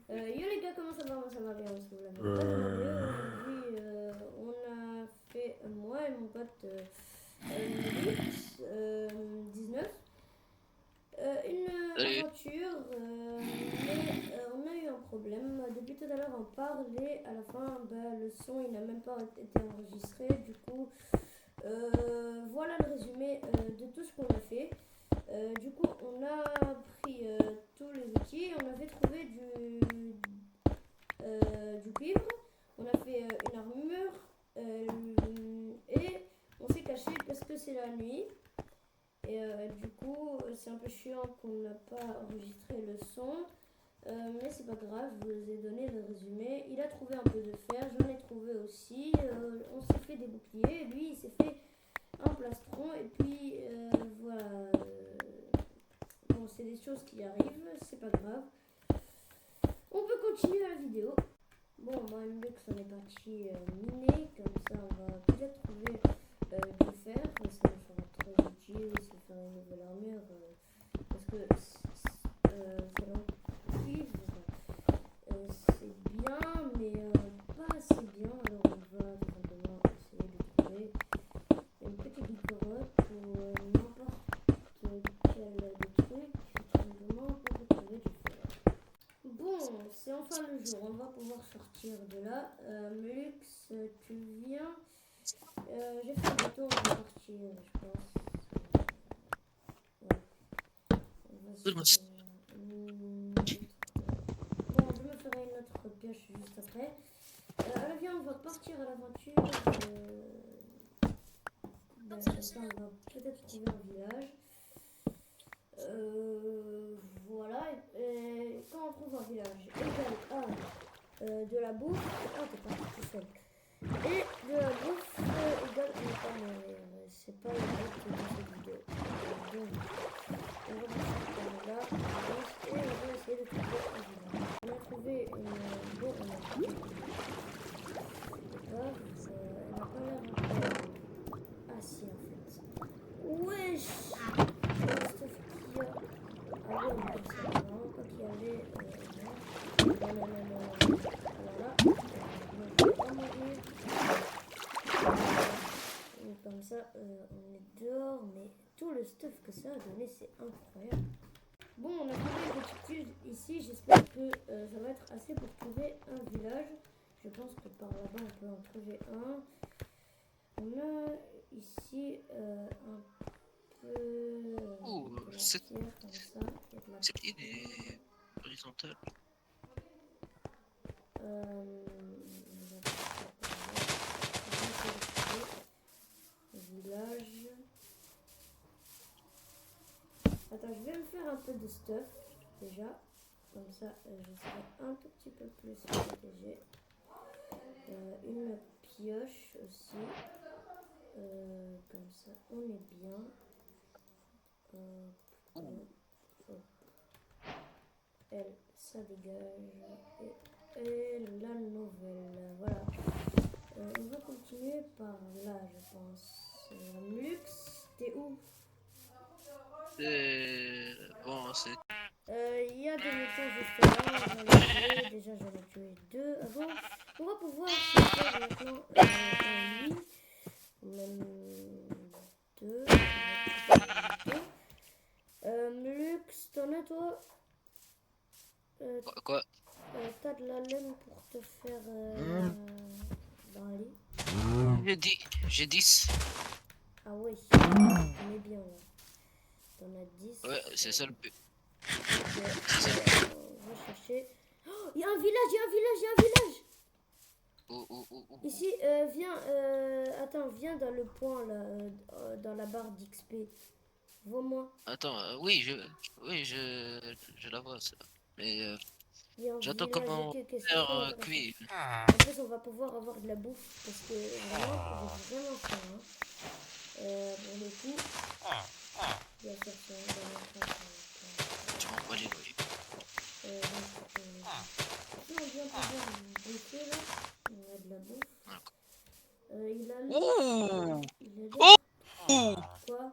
Yo les gars, comment ça va? Moi ça va bien, parce que vous l'avez pas demandé. Aujourd'hui, on a fait, moi et mon pote Lux, 19, une Salut. aventure, mais on a eu un problème. Depuis tout à l'heure, on parlait, à la fin, bah, le son il n'a même pas été enregistré. Du coup, voilà le résumé de tout ce qu'on a fait. Du coup, on a pris tous les outils, on avait trouvé du cuivre, on a fait une armure et on s'est caché parce que c'est la nuit. Et du coup, c'est un peu chiant qu'on n'a pas enregistré le son. Mais c'est pas grave, je vous ai donné le résumé. Il a trouvé un peu de fer, j'en ai trouvé aussi. On s'est fait des boucliers, et lui il s'est fait un plastron. Et puis voilà. Bon, c'est des choses qui arrivent, c'est pas grave. On peut continuer la vidéo. Bon, moi et Lux on est parti miner, comme ça on va peut-être trouver du fer. Ça nous fera très utile, ça faire une nouvelle armure. Parce que selon cuivre, c'est bien, mais pas assez bien. Alors on va tout simplement essayer de trouver une petite grotte ou n'importe quel des trucs, tout simplement pour trouver du fer. Bon, c'est enfin le jour, on va pouvoir sortir de là. Lux, tu viens. J'ai fait le tour, on va partir, je pense. Ouais, on va se faire une autre. Bon, je me ferai une autre pioche juste après. Alors viens, on va partir à l'aventure. Ben, comme ça, on va peut-être trouver un village. Voilà. Et quand on trouve un village égal à de la bouffe. Ah, t'es parti tout seul. Et de la bouffe égale à ne pas mourir. C'est pas le but de cette vidéo. Donc, on va partir par là. Et on va essayer de trouver un village. On a trouvé une. Bon, on a trouvé une base. Elle n'a pas l'air incroyable. Ah, si, en fait. Wesh! Le stuff qu'il y a. Ah ouais, mais je savais vraiment pas qu'il y avait. Non. Non, non, non, non, non. Voilà. Non, je vais pas mourir. Et comme ça, on est dehors, mais tout le stuff que ça a donné, c'est incroyable. Bon, on a trouvé une petite fuse ici, j'espère que ça va être assez pour trouver un village. Je pense que par là-bas, on peut en trouver un. On a ici un peu Ouh, de la cette, pierre comme ça. Il y a de la cette île est horizontale. Village. Attends, je vais me faire un peu de stuff déjà. Comme ça, je serai un tout petit peu plus protégé. Une pioche aussi. Comme ça, on est bien. Elle, ça dégage. Et la nouvelle. Voilà. On va continuer par là, je pense. Lux, t'es où? Bon, c'est. Il y a des moutons juste là, on va les tuer. Déjà, j'en ai tué deux avant. On va pouvoir se faire maintenant un lit. Même deux. Lux, t'en as toi? Quoi? T'as de la laine pour te faire un lit? J'ai 10. Ah oui, on est bien là. T'en as 10. Ouais, c'est ça le but. C'est ça le but. On va chercher. Oh, il y a un village, il y a un village, il y a un village! Où. Ici, viens, attends, viens dans le point là, dans la barre d'XP. Vois-moi. Attends, oui, je la vois ça. Mais Il y a un j'attends village, comment ok, c'est faire trop intéressant. cuire. En plus, on va pouvoir avoir de la bouffe parce que vraiment, j'ai vraiment faim. Hein. Pour le coup, bien sûr, c'est vraiment faim. Tu m'envoies les noyer. Si on vient pouvoir bouffer là, on a de la bouffe. Voilà. Il a l'air. Ouh! Il a l'air. Oh! Quoi?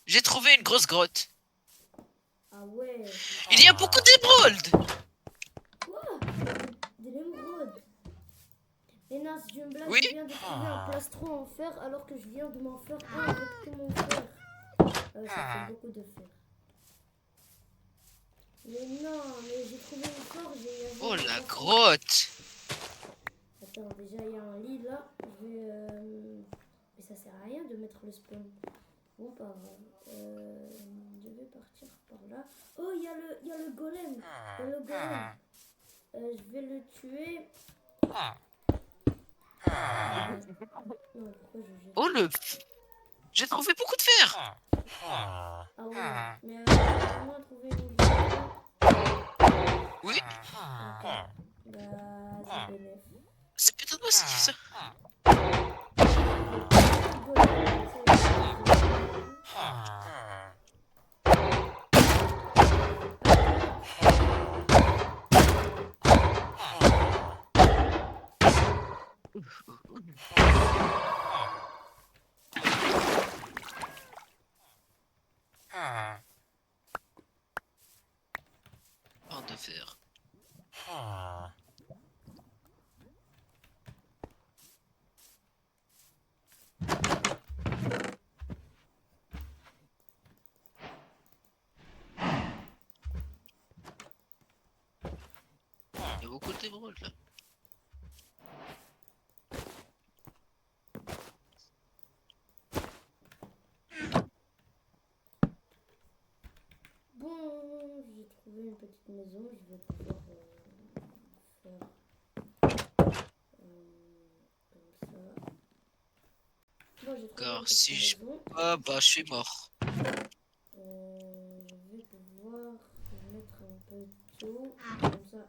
J'ai trouvé une grosse grotte. Ah ouais, Ouais. Il y a beaucoup d'émeraudes. Quoi? De l'émeraude. Mais non, c'est une blague, Oui. je viens de trouver un plastron en fer alors que je viens de m'en faire un avec tout mon fer. Ça fait beaucoup de fer. Mais non, mais j'ai trouvé une forge et il y avait Oh un la plastron. grotte. Attends, déjà il y a un lit là. Je vais, mais ça sert à rien de mettre le spawn. Bon, pas grave. Je vais partir par là. Oh, il y a le golem. Il y a le golem. Je vais le tuer. Non, pourquoi je jette? Oh le. J'ai trouvé beaucoup de fer. Ah oui, mais comment trouver une vie? Oui. Ok. Bah, c'est bénéf. C'est putain de massif ça. Bande de fer. Il y a beaucoup d'émeraudes là. Bon, j'ai trouvé une petite maison, je vais pouvoir faire comme ça. Bon, j'ai trouvé une Car petite si je. maison. Ah bah je suis mort. Je vais pouvoir mettre un peu d'eau, comme ça.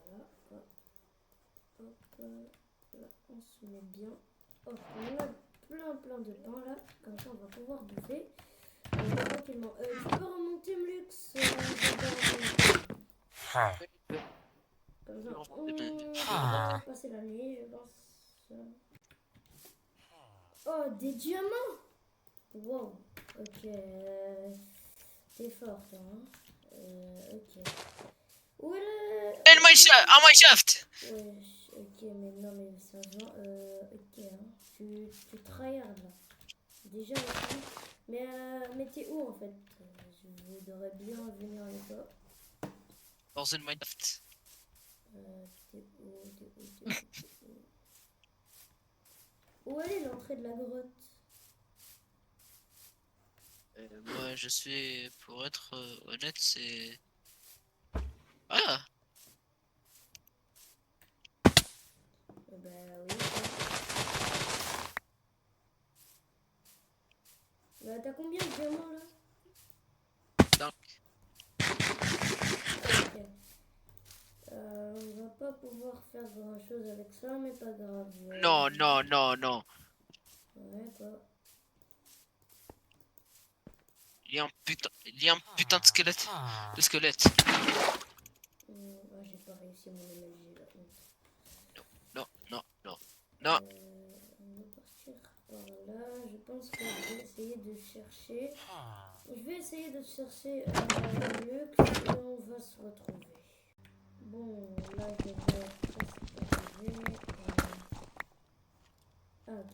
Voilà, hop, là, on se met bien. Hop, on a plein de pain là, comme ça on va pouvoir bouffer. Tranquillement. Tu peux remonter Mlux, comme ça, on va passer la nuit, je pense. Oh, des diamants! Wow, ok. T'es fort, toi, hein? Ok. Où est le... En Mineshaft. Ouais, ok, mais non, mais sérieusement, ok, hein. Tu tryhard là. Déjà, aussi. Mais t'es où en fait? Je voudrais bien venir avec toi. Dans une Mineshaft. T'es où? Où elle est l'entrée de la grotte? Moi je suis, pour être honnête, c'est. Ah. Bah oui. Bah t'as combien de diamants là? Donc. Ok. On va pas pouvoir faire grand chose avec ça, mais pas grave. Non, non, non, non. Ouais, quoi. Il y a un putain de squelette. De squelette. Ah, j'ai pas réussi mon MLG là. Non, non, non, non. On va partir par là. Je pense que je vais essayer de chercher. Je vais essayer de chercher Lux et on va se retrouver. Bon, là je vais presque arriver. Ah, ok.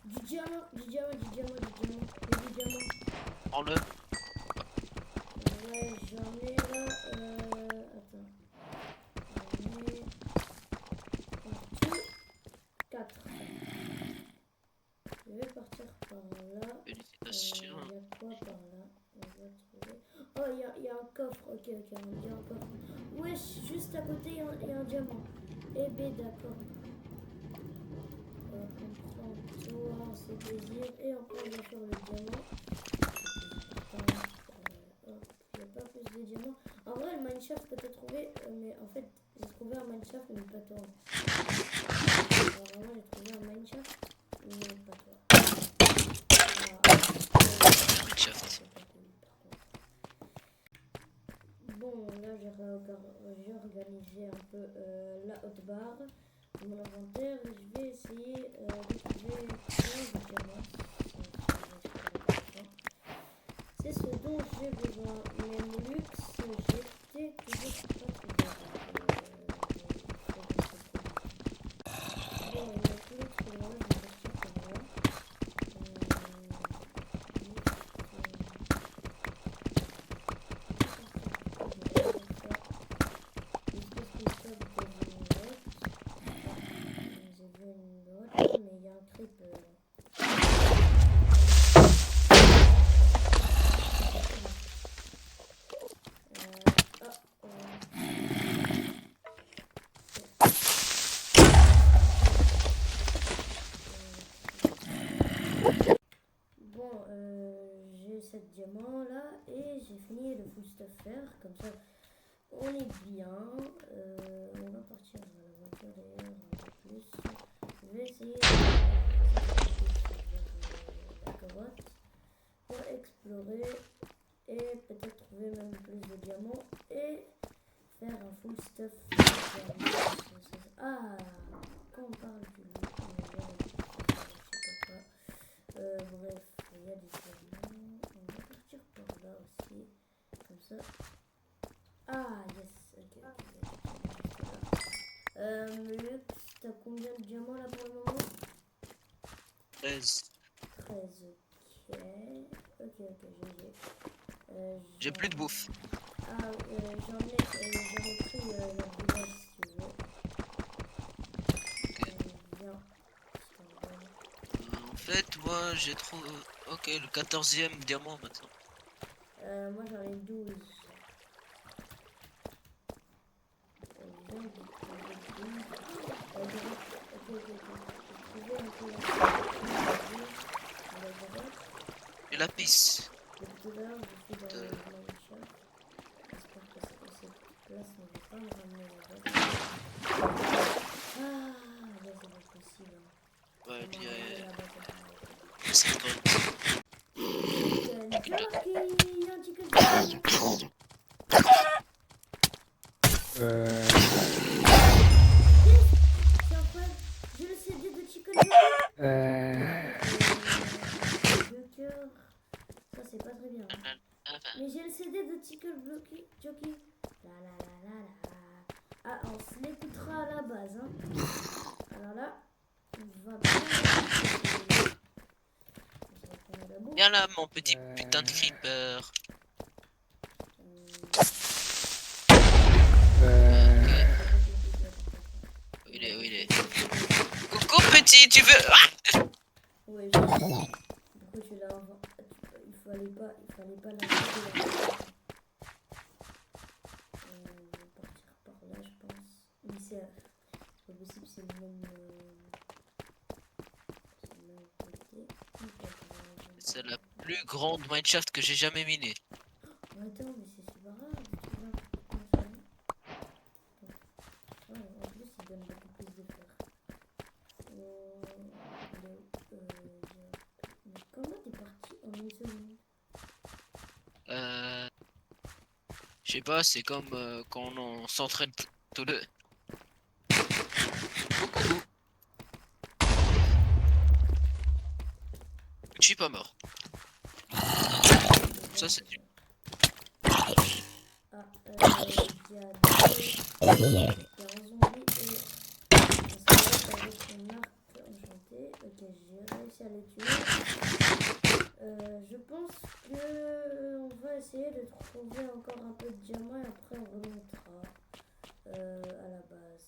Du diamant. Il y a du diamant. Prends-le. Ouais, j'en ai là. Attends. J'en ai partout 4. Je vais partir par là. Félicitations. Il y a quoi par là? On va trouver. Oh, il y a un coffre. Ok, il y a un coffre. Wesh, juste à côté, il y a un diamant. Eh ben, d'accord. On prend tout, on se désire et après on va faire le diamant. Il n'y a pas plus de diamants. En vrai, le mineshaft que tu as trouvé, mais en fait, j'ai trouvé un mineshaft, mais pas toi. Vraiment, j'ai trouvé un mineshaft, mais pas toi. Mineshaft. Bon, là, j'ai organisé un peu la haute barre de mon inventaire. Je vais essayer de trouver plein de diamants. C'est ce dont dont j'ai besoin. Mais mon luxe, j'étais toujours pas trouvé. Bon, il n'y a plus trop loin, je vais partir par là. Mais il y a un creeper. Bon, j'ai 7 diamants là et j'ai fini le full stuff faire. Comme ça, on est bien. On va partir dans la voiture d'ailleurs un peu plus. Je vais essayer de la carotte pour explorer et peut-être trouver même plus de diamants et faire un full stuff. Ah, quand on parle du loup, bref, il y a des diamants. On va partir par là aussi. Comme ça. Ah, yes. Ok. Lux, t'as combien de diamants là pour le moment? 13. 13, ok. Ok, GG. J'ai plus de bouffe. Ah, j'en ai pris la village si tu veux. Viens. En fait, moi j'ai trop. Ok, le 14e diamant maintenant. Moi j'en ai 12. Et la pisse. Depuis tout à l'heure, je suis dans le Minecraft. J'espère que cette place ne va pas me ramener là-bas. Ah, là c'est pas possible. Ouais, il y a. J'ai le CD de Chicken Jockey. Deux cœurs. Ça c'est pas très bien. Mais j'ai le CD de Chicken Jockey. La la la la la. Ah, on se l'écoutera à la base. Hein. Alors là, on va bien. Viens là, mon petit putain de creeper. Où il est? Coucou petit, tu veux. Ah, oui, je sais. Pourquoi tu l'as inventé? Il fallait pas l'inventer. On va partir par là, je pense. Mais c'est pas possible, c'est le même côté. c'est la plus grande mineshaft que j'ai jamais minée. Oh, attends, mais c'est super rare. En plus, il donne beaucoup plus de fer. Mais comment t'es parti en une seconde? Je sais pas, c'est comme quand on s'entraîne tous deux. Coucou. Je suis pas mort. Ça c'est du. Ah, il y a un zombie et un squelette avec son arc enchanté. Ok, j'ai réussi à les tuer. Je pense que on va essayer de trouver encore un peu de diamants et après on remontera à la base.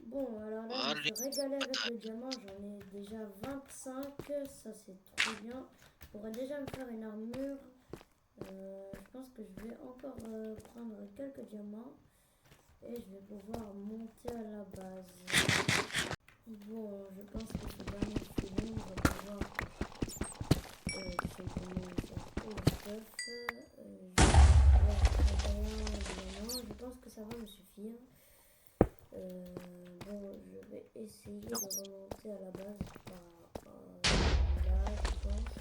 Bon, alors là, je me suis régalé avec le diamant. J'en ai déjà 25. Ça, c'est trop bien. Je pourrais déjà me faire une armure. Je pense que je vais encore prendre quelques diamants. Et je vais pouvoir monter à la base. Bon, je pense que ce dernier filon va pouvoir je pense que ça va me suffire. Bon, je vais essayer de remonter à la base par là, je pense.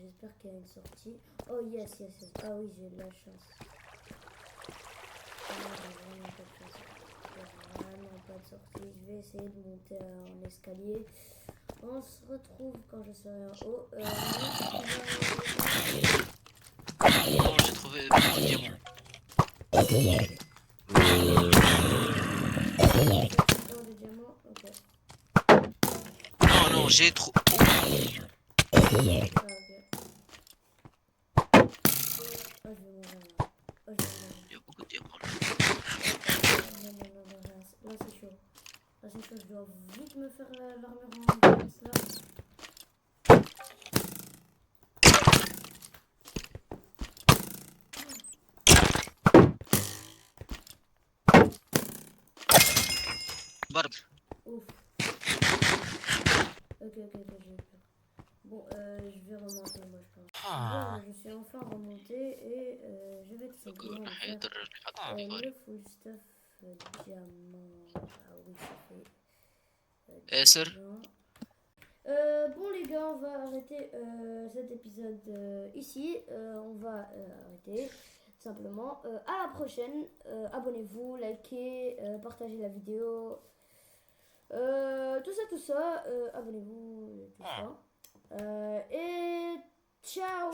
J'espère qu'il y a une sortie. Oh yes. Ah oui, j'ai de la chance. J'ai vraiment pas de chance. J'ai vraiment pas de sortie. Je vais essayer de monter en escalier. On se retrouve quand je serai en haut. Oh, j'ai trouvé beaucoup de diamants. De diamants, ok. Non, non, j'ai trop. Oh, Ah, ok. Ah, je vais mourir là. Ah, je vais mourir. il y a beaucoup de diamants là. Non, non, non, non, là c'est chaud. Là c'est chaud, je dois vite me faire l'armure en place là. Barbe. Ouf. Ok, j'ai eu peur. Bon, je vais remonter moi je pense. Voilà, je suis enfin remonté et je vais tout simplement me faire le full stuff diamant. Ah oui, ça fait Sir. bon les gars, on va arrêter cet épisode ici. On va arrêter simplement. À la prochaine. Abonnez-vous, likez, partagez la vidéo. Tout ça. Abonnez-vous, tout ça. Et ciao.